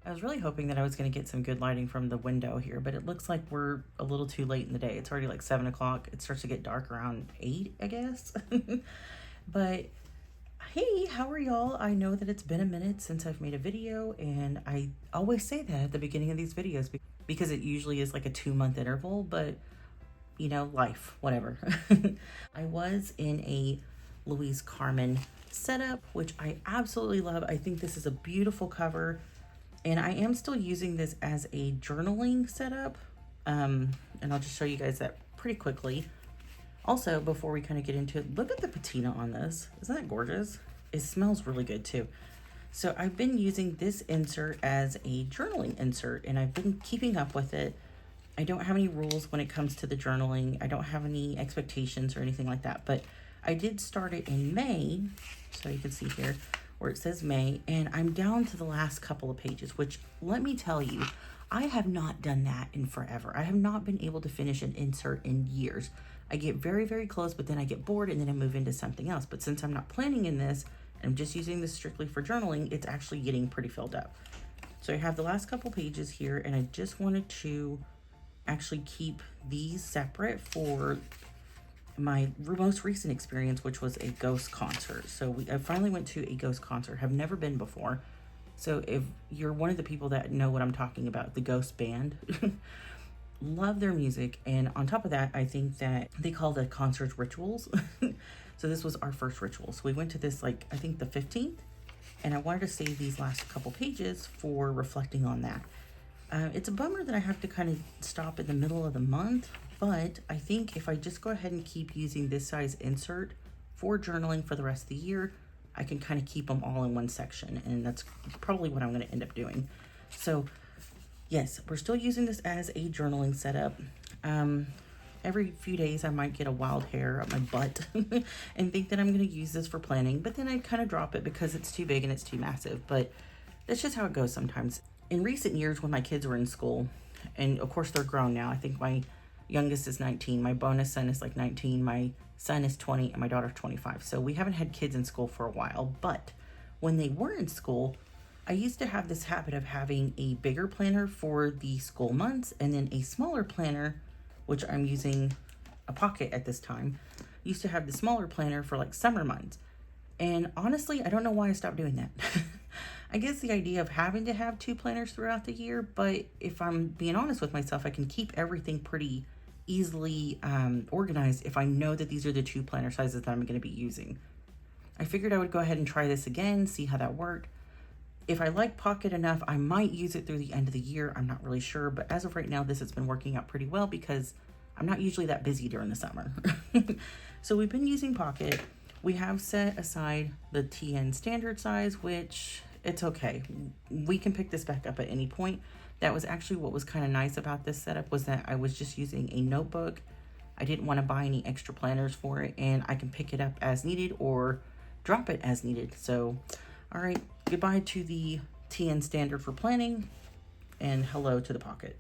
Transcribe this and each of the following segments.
I was really hoping that I was going to get some good lighting from the window here, but it looks like we're a little too late in the day. It's already like 7 o'clock. It starts to get dark around 8, I guess. But hey, how are y'all? I know that it's been a minute since I've made a video, and I always say that at the beginning of these videos because it usually is like a 2-month interval, but you know, life, whatever. I was in a Louise Carmen setup, which I absolutely love. I think this is a beautiful cover. And I am still using this as a journaling setup. And I'll just show you guys that pretty quickly. Also, before we kind of get into it, look at the patina on this. Isn't that gorgeous? It smells really good too. So I've been using this insert as a journaling insert, and I've been keeping up with it. I don't have any rules when it comes to the journaling. I don't have any expectations or anything like that, but I did start it in May. So you can see here where it says May, and I'm down to the last couple of pages, which, let me tell you, I have not done that in forever. I have not been able to finish an insert in years. I get very, very close, but then I get bored and then I move into something else. But since I'm not planning in this, and I'm just using this strictly for journaling, it's actually getting pretty filled up. So I have the last couple pages here, and I just wanted to actually keep these separate for my most recent experience, which was a ghost concert. So I finally went to a ghost concert. Have never been before. So if you're one of the people that know what I'm talking about, the Ghost Band, love their music. And on top of that, I think that they call the concerts rituals. So this was our first ritual. So we went to this, like, I think the 15th, and I wanted to save these last couple pages for reflecting on that. It's a bummer that I have to kind of stop in the middle of the month, but I think if I just go ahead and keep using this size insert for journaling for the rest of the year, I can kind of keep them all in one section, and that's probably what I'm going to end up doing. So yes, we're still using this as a journaling setup. Every few days I might get a wild hair up my butt and think that I'm going to use this for planning, but then I kind of drop it because it's too big and it's too massive. But that's just how it goes sometimes. In recent years, when my kids were in school, and of course they're grown now, I think my youngest is 19, my bonus son is like 19, my son is 20, and my daughter's 25. So we haven't had kids in school for a while, but when they were in school, I used to have this habit of having a bigger planner for the school months and then a smaller planner, which I'm using a pocket at this time. I used to have the smaller planner for like summer months. And honestly, I don't know why I stopped doing that. I guess the idea of having to have 2 planners throughout the year, but if I'm being honest with myself, I can keep everything pretty easily organized if I know that these are the 2 planner sizes that I'm going to be using. I figured I would go ahead and try this again, see how that worked. If I like Pocket enough, I might use it through the end of the year. I'm not really sure, but as of right now, this has been working out pretty well because I'm not usually that busy during the summer. So we've been using Pocket. We have set aside the TN standard size, which it's okay. We can pick this back up at any point. That was actually what was kind of nice about this setup, was that I was just using a notebook. I didn't want to buy any extra planners for it, and I can pick it up as needed or drop it as needed. So, all right, goodbye to the TN standard for planning, and hello to the Pocket.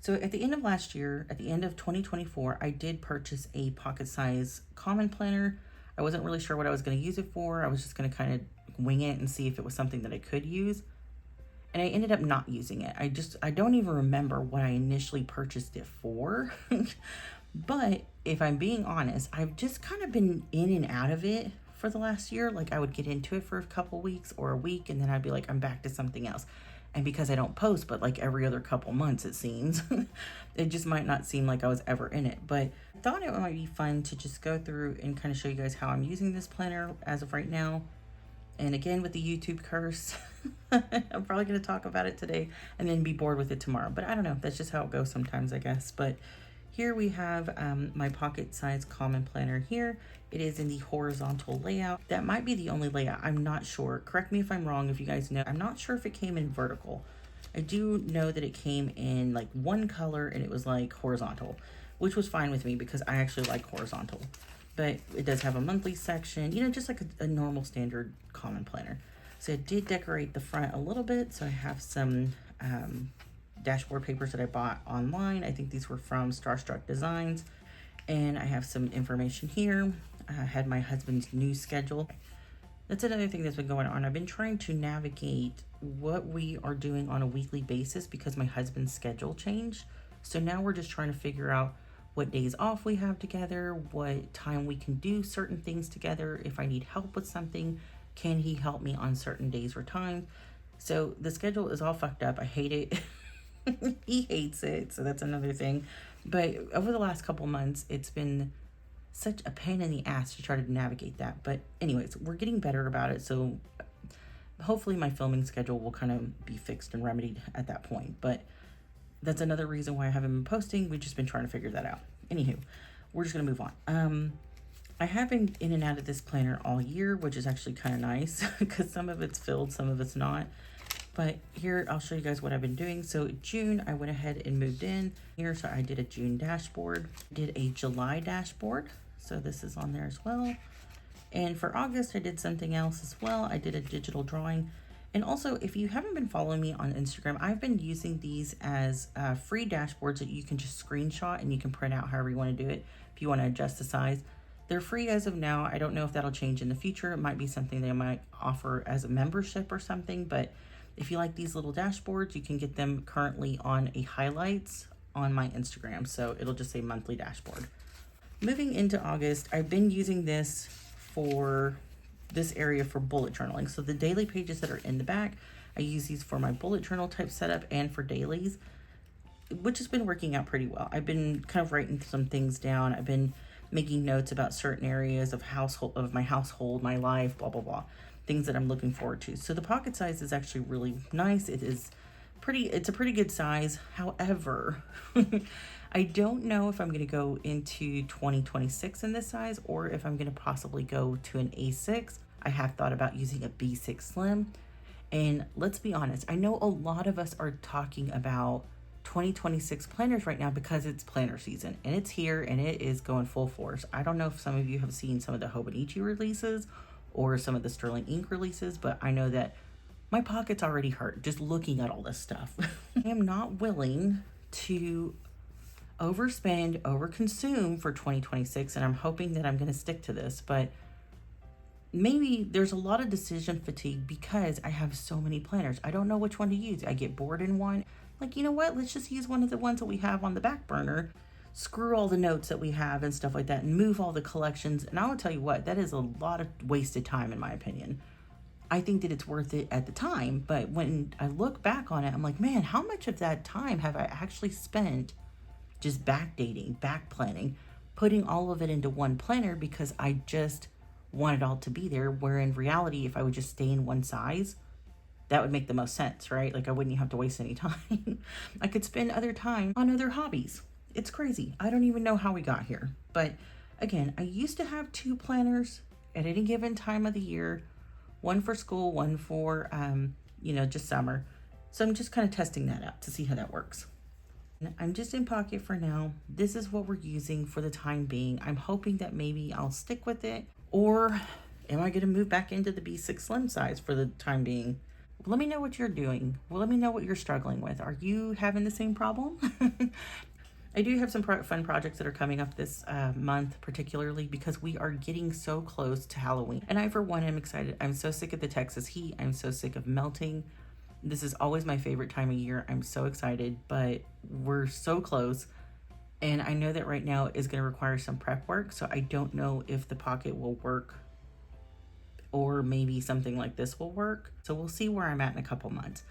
So at the end of last year, at the end of 2024, I did purchase a pocket size common planner. I wasn't really sure what I was going to use it for. I was just going to kind of wing it and see if it was something that I could use. And I ended up not using it. I don't even remember what I initially purchased it for. But if I'm being honest, I've just kind of been in and out of it for the last year. Like, I would get into it for a couple weeks or a week, and then I'd be like, I'm back to something else. And because I don't post, but like every other couple months, it seems, it just might not seem like I was ever in it. But I thought it might be fun to just go through and kind of show you guys how I'm using this planner as of right now. And again, with the YouTube curse, I'm probably going to talk about it today and then be bored with it tomorrow. But I don't know. That's just how it goes sometimes, I guess. But here we have my pocket size common planner here. It is in the horizontal layout. That might be the only layout. I'm not sure. Correct me if I'm wrong, if you guys know. I'm not sure if it came in vertical. I do know that it came in like one color and it was like horizontal, which was fine with me because I actually like horizontal. But it does have a monthly section, you know, just like a normal standard common planner. So I did decorate the front a little bit. So I have some dashboard papers that I bought online. I think these were from Starstruck Designs. And I have some information here. I had my husband's news schedule. That's another thing that's been going on. I've been trying to navigate what we are doing on a weekly basis because my husband's schedule changed. So now we're just trying to figure out what days off we have together, what time we can do certain things together. If I need help with something, can he help me on certain days or times? So the schedule is all fucked up. I hate it. He hates it. So that's another thing. But over the last couple months, it's been such a pain in the ass to try to navigate that. But anyways, we're getting better about it. So hopefully my filming schedule will kind of be fixed and remedied at that point. But that's another reason why I haven't been posting. We've just been trying to figure that out. Anywho, we're just gonna move on. I have been in and out of this planner all year, which is actually kind of nice because some of it's filled, some of it's not. But here, I'll show you guys what I've been doing. So June, I went ahead and moved in here. So I did a June dashboard, did a July dashboard. So this is on there as well. And for August, I did something else as well. I did a digital drawing. And also, if you haven't been following me on Instagram, I've been using these as free dashboards that you can just screenshot and you can print out however you want to do it. If you want to adjust the size, they're free as of now. I don't know if that'll change in the future. It might be something they might offer as a membership or something. But if you like these little dashboards, you can get them currently on a highlights on my Instagram. So it'll just say monthly dashboard. Moving into August, I've been using this for this area for bullet journaling. So the daily pages that are in the back, I use these for my bullet journal type setup and for dailies, which has been working out pretty well. I've been kind of writing some things down. I've been making notes about certain areas of my household, my life, blah, blah, blah, things that I'm looking forward to. So the pocket size is actually really nice. It's a pretty good size. However, I don't know if I'm going to go into 2026 in this size or if I'm going to possibly go to an A6. I have thought about using a B6 Slim. And let's be honest, I know a lot of us are talking about 2026 planners right now because it's planner season and it's here and it is going full force. I don't know if some of you have seen some of the Hobonichi releases or some of the Sterling Ink releases, but I know that my pocket's already hurt just looking at all this stuff. I am not willing to overspend, overconsume for 2026, and I'm hoping that I'm going to stick to this, but maybe there's a lot of decision fatigue because I have so many planners. I don't know which one to use. I get bored in one. Like, you know what? Let's just use one of the ones that we have on the back burner. Screw all the notes that we have and stuff like that and move all the collections. And I will tell you what, that is a lot of wasted time in my opinion. I think that it's worth it at the time, but when I look back on it, I'm like, man, how much of that time have I actually spent just backdating, back planning, putting all of it into one planner because I just want it all to be there, where in reality, if I would just stay in one size, that would make the most sense, right? Like I wouldn't have to waste any time. I could spend other time on other hobbies. It's crazy. I don't even know how we got here. But again, I used to have 2 planners at any given time of the year, one for school, one for, just summer. So I'm just kind of testing that out to see how that works. I'm just in pocket for now. This is what we're using for the time being. I'm hoping that maybe I'll stick with it, or am I going to move back into the B6 Slim size for the time being? Let me know what you're doing. Well, let me know what you're struggling with. Are you having the same problem? I do have some fun projects that are coming up this month, particularly because we are getting so close to Halloween. And I, for one, am excited. I'm so sick of the Texas heat. I'm so sick of melting. This is always my favorite time of year. I'm so excited, but we're so close. And I know that right now is going to require some prep work. So I don't know if the pocket will work or maybe something like this will work. So we'll see where I'm at in a couple months.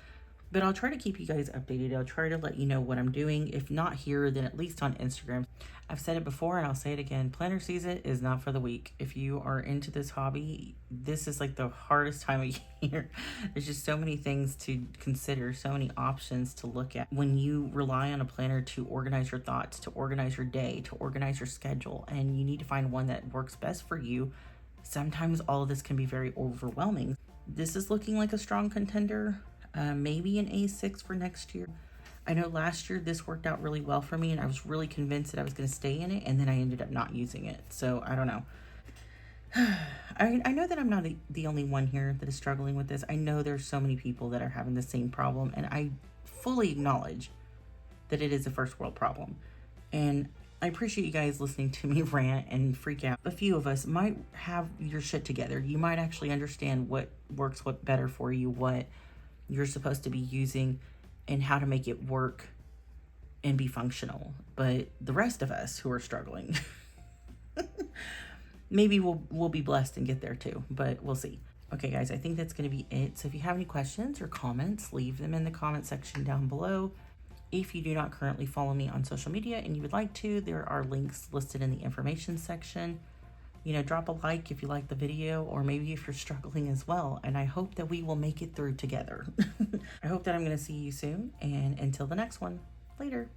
But I'll try to keep you guys updated. I'll try to let you know what I'm doing. If not here, then at least on Instagram. I've said it before and I'll say it again. Planner season is not for the weak. If you are into this hobby, this is like the hardest time of year. There's just so many things to consider, so many options to look at. When you rely on a planner to organize your thoughts, to organize your day, to organize your schedule, and you need to find one that works best for you, sometimes all of this can be very overwhelming. This is looking like a strong contender. Maybe an A6 for next year. I know last year this worked out really well for me and I was really convinced that I was going to stay in it, and then I ended up not using it. So I don't know. I know that I'm not the only one here that is struggling with this. I know there's so many people that are having the same problem, and I fully acknowledge that it is a first world problem. And I appreciate you guys listening to me rant and freak out. A few of us might have your shit together. You might actually understand what works, what better for you, what you're supposed to be using, and how to make it work and be functional. But the rest of us who are struggling, maybe we'll be blessed and get there too, but we'll see. Okay, guys, I think that's going to be it. So if you have any questions or comments, leave them in the comment section down below. If you do not currently follow me on social media and you would like to, there are links listed in the information section. Drop a like if you like the video, or maybe if you're struggling as well. And I hope that we will make it through together. I hope that I'm going to see you soon. And until the next one, later.